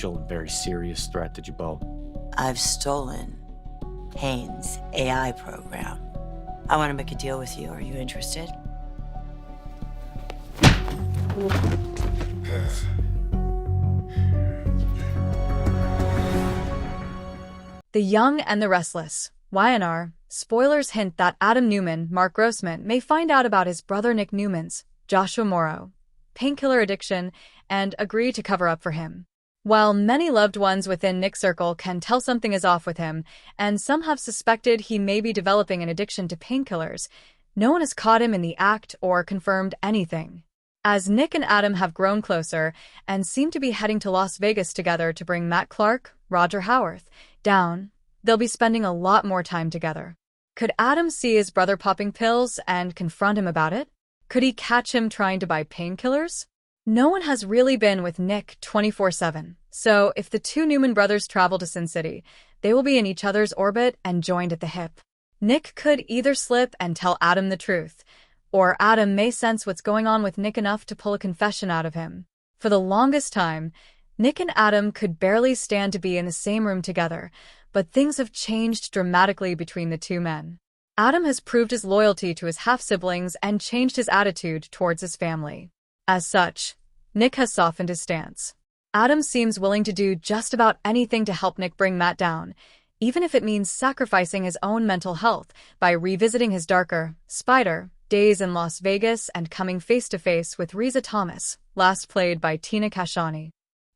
potential and very serious threat to Jabal. I've stolen Haynes' AI program. I want to make a deal with you. Are you interested? The Young and the Restless. YNR. Spoilers hint that Adam Newman, Mark Grossman, may find out about his brother Nick Newman's, Joshua Morrow, painkiller addiction and agree to cover up for him. While many loved ones within Nick's circle can tell something is off with him, and some have suspected he may be developing an addiction to painkillers, no one has caught him in the act or confirmed anything. As Nick and Adam have grown closer and seem to be heading to Las Vegas together to bring Matt Clark, Roger Howarth, down, they'll be spending a lot more time together. Could Adam see his brother popping pills and confront him about it? Could he catch him trying to buy painkillers? No one has really been with Nick 24/7, so if the two Newman brothers travel to Sin City, they will be in each other's orbit and joined at the hip. Nick could either slip and tell Adam the truth, or Adam may sense what's going on with Nick enough to pull a confession out of him. For the longest time, Nick and Adam could barely stand to be in the same room together, but things have changed dramatically between the two men. Adam has proved his loyalty to his half-siblings and changed his attitude towards his family. As such, Nick has softened his stance. Adam seems willing to do just about anything to help Nick bring Matt down, even if it means sacrificing his own mental health by revisiting his darker, spider, days in Las Vegas and coming face-to-face with Reza Thomas, last played by Tina Kashani.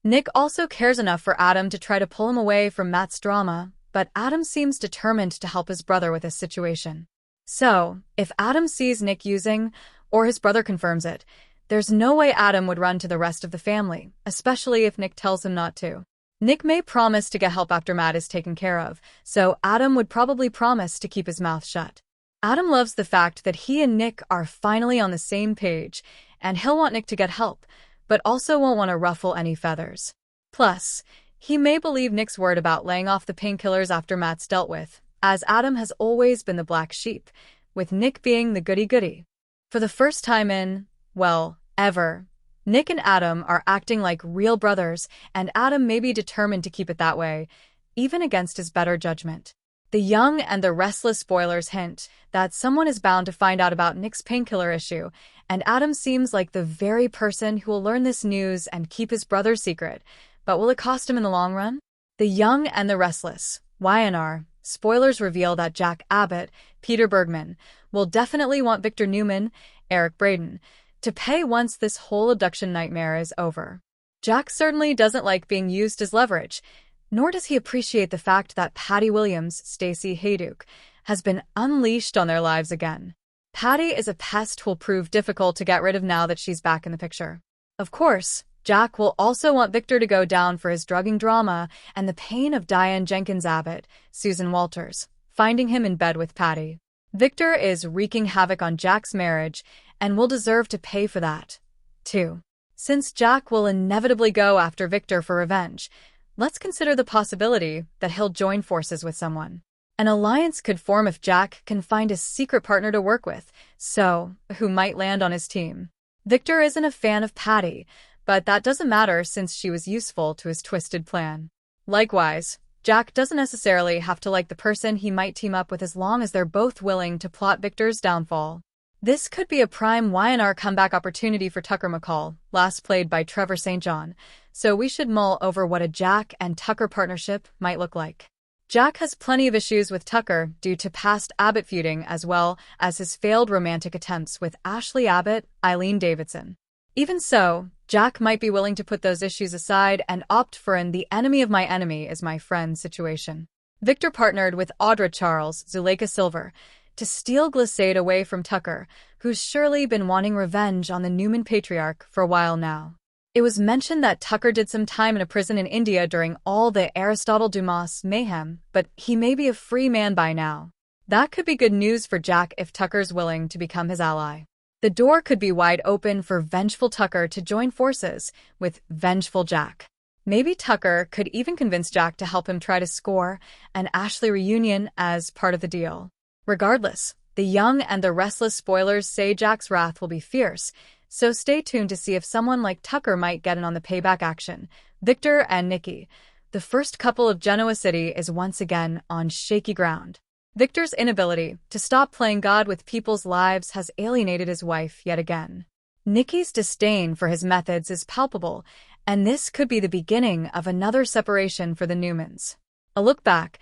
Nick also cares enough for Adam to try to pull him away from Matt's drama, but Adam seems determined to help his brother with this situation. So, if Adam sees Nick using, or his brother confirms it, there's no way Adam would run to the rest of the family, especially if Nick tells him not to. Nick may promise to get help after Matt is taken care of, so Adam would probably promise to keep his mouth shut. Adam loves the fact that he and Nick are finally on the same page, and he'll want Nick to get help, but also won't want to ruffle any feathers. Plus, he may believe Nick's word about laying off the painkillers after Matt's dealt with, as Adam has always been the black sheep, with Nick being the goody-goody. For the first time in, well, ever, Nick and Adam are acting like real brothers, and Adam may be determined to keep it that way, even against his better judgment. The Young and the Restless spoilers hint that someone is bound to find out about Nick's painkiller issue, and Adam seems like the very person who will learn this news and keep his brother's secret, but will it cost him in the long run? The Young and the Restless, YNR, spoilers reveal that Jack Abbott, Peter Bergman, will definitely want Victor Newman, Eric Braeden, to pay once this whole abduction nightmare is over. Jack certainly doesn't like being used as leverage, nor does he appreciate the fact that Patty Williams, Stacey Hayduke, has been unleashed on their lives again. Patty is a pest who'll prove difficult to get rid of now that she's back in the picture. Of course, Jack will also want Victor to go down for his drugging drama and the pain of Diane Jenkins Abbott, Susan Walters, finding him in bed with Patty. Victor is wreaking havoc on Jack's marriage and will deserve to pay for that, too. Since Jack will inevitably go after Victor for revenge, let's consider the possibility that he'll join forces with someone. An alliance could form if Jack can find a secret partner to work with, so who might land on his team. Victor isn't a fan of Patty, but that doesn't matter since she was useful to his twisted plan. Likewise, Jack doesn't necessarily have to like the person he might team up with as long as they're both willing to plot Victor's downfall. This could be a prime YNR comeback opportunity for Tucker McCall, last played by Trevor St. John, so we should mull over what a Jack and Tucker partnership might look like. Jack has plenty of issues with Tucker due to past Abbott feuding as well as his failed romantic attempts with Ashley Abbott, Eileen Davidson. Even so, Jack might be willing to put those issues aside and opt for an the enemy of my enemy is my friend situation. Victor partnered with Audra Charles, Zuleika Silver, to steal Glissade away from Tucker, who's surely been wanting revenge on the Newman patriarch for a while now. It was mentioned that Tucker did some time in a prison in India during all the Aristotle Dumas mayhem, but he may be a free man by now. That could be good news for Jack if Tucker's willing to become his ally. The door could be wide open for vengeful Tucker to join forces with vengeful Jack. Maybe Tucker could even convince Jack to help him try to score an Ashley reunion as part of the deal. Regardless, the Young and the Restless spoilers say Jack's wrath will be fierce, so stay tuned to see if someone like Tucker might get in on the payback action. Victor and Nikki, the first couple of Genoa City, is once again on shaky ground. Victor's inability to stop playing God with people's lives has alienated his wife yet again. Nikki's disdain for his methods is palpable, and this could be the beginning of another separation for the Newmans. A look back,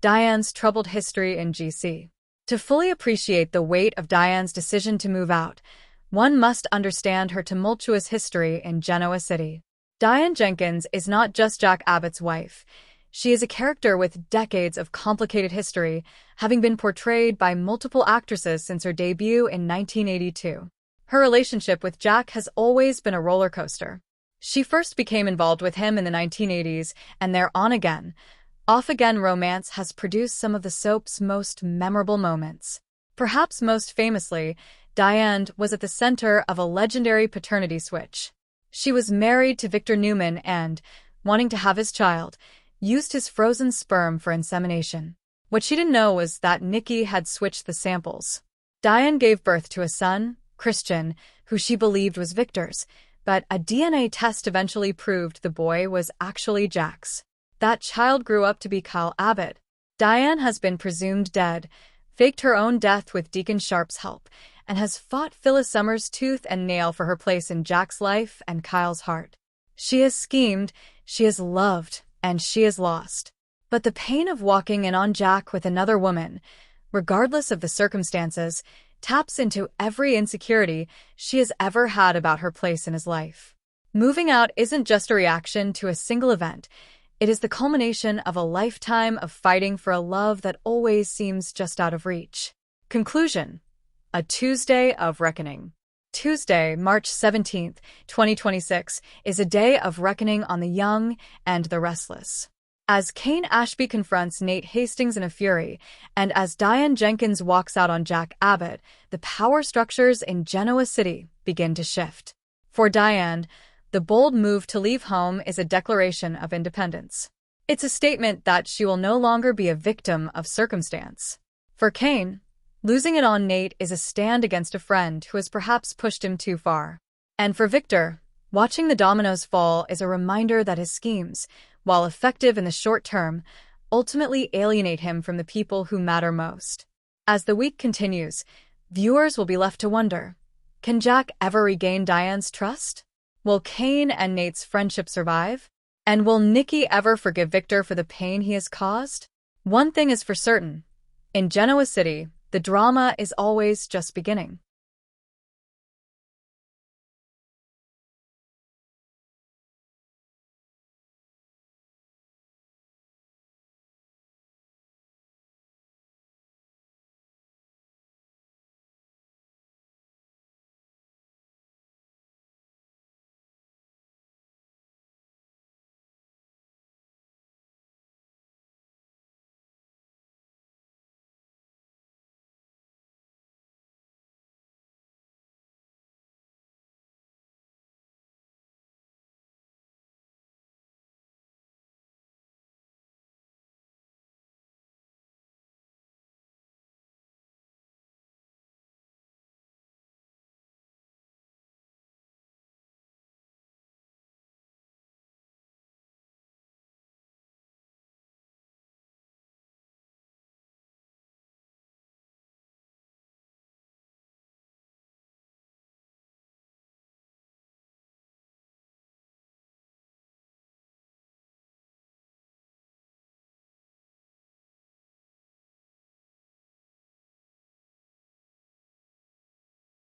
Diane's troubled history in GC. To fully appreciate the weight of Diane's decision to move out, one must understand her tumultuous history in Genoa City. Diane Jenkins is not just Jack Abbott's wife. She is a character with decades of complicated history, having been portrayed by multiple actresses since her debut in 1982. Her relationship with Jack has always been a roller coaster. She first became involved with him in the 1980s, and their on-again, off-again romance has produced some of the soap's most memorable moments. Perhaps most famously, Diane was at the center of a legendary paternity switch. She was married to Victor Newman and, wanting to have his child, used his frozen sperm for insemination. What she didn't know was that Nikki had switched the samples. Diane gave birth to a son, Christian, who she believed was Victor's, but a DNA test eventually proved the boy was actually Jack's. That child grew up to be Kyle Abbott. Diane has been presumed dead, faked her own death with Deacon Sharp's help, and has fought Phyllis Summers tooth and nail for her place in Jack's life and Kyle's heart. She has schemed, she has loved, and she has lost. But the pain of walking in on Jack with another woman, regardless of the circumstances, taps into every insecurity she has ever had about her place in his life. Moving out isn't just a reaction to a single event. It is the culmination of a lifetime of fighting for a love that always seems just out of reach. Conclusion: a Tuesday of reckoning. Tuesday, March 17, 2026, is a day of reckoning on the young and the restless. As Kane Ashby confronts Nate Hastings in a fury, and as Diane Jenkins walks out on Jack Abbott, the power structures in Genoa City begin to shift. For Diane, the bold move to leave home is a declaration of independence. It's a statement that she will no longer be a victim of circumstance. For Kane, losing it on Nate is a stand against a friend who has perhaps pushed him too far. And for Victor, watching the dominoes fall is a reminder that his schemes, while effective in the short term, ultimately alienate him from the people who matter most. As the week continues, viewers will be left to wonder, can Jack ever regain Diane's trust? Will Kane and Nate's friendship survive? And will Nikki ever forgive Victor for the pain he has caused? One thing is for certain. In Genoa City, the drama is always just beginning.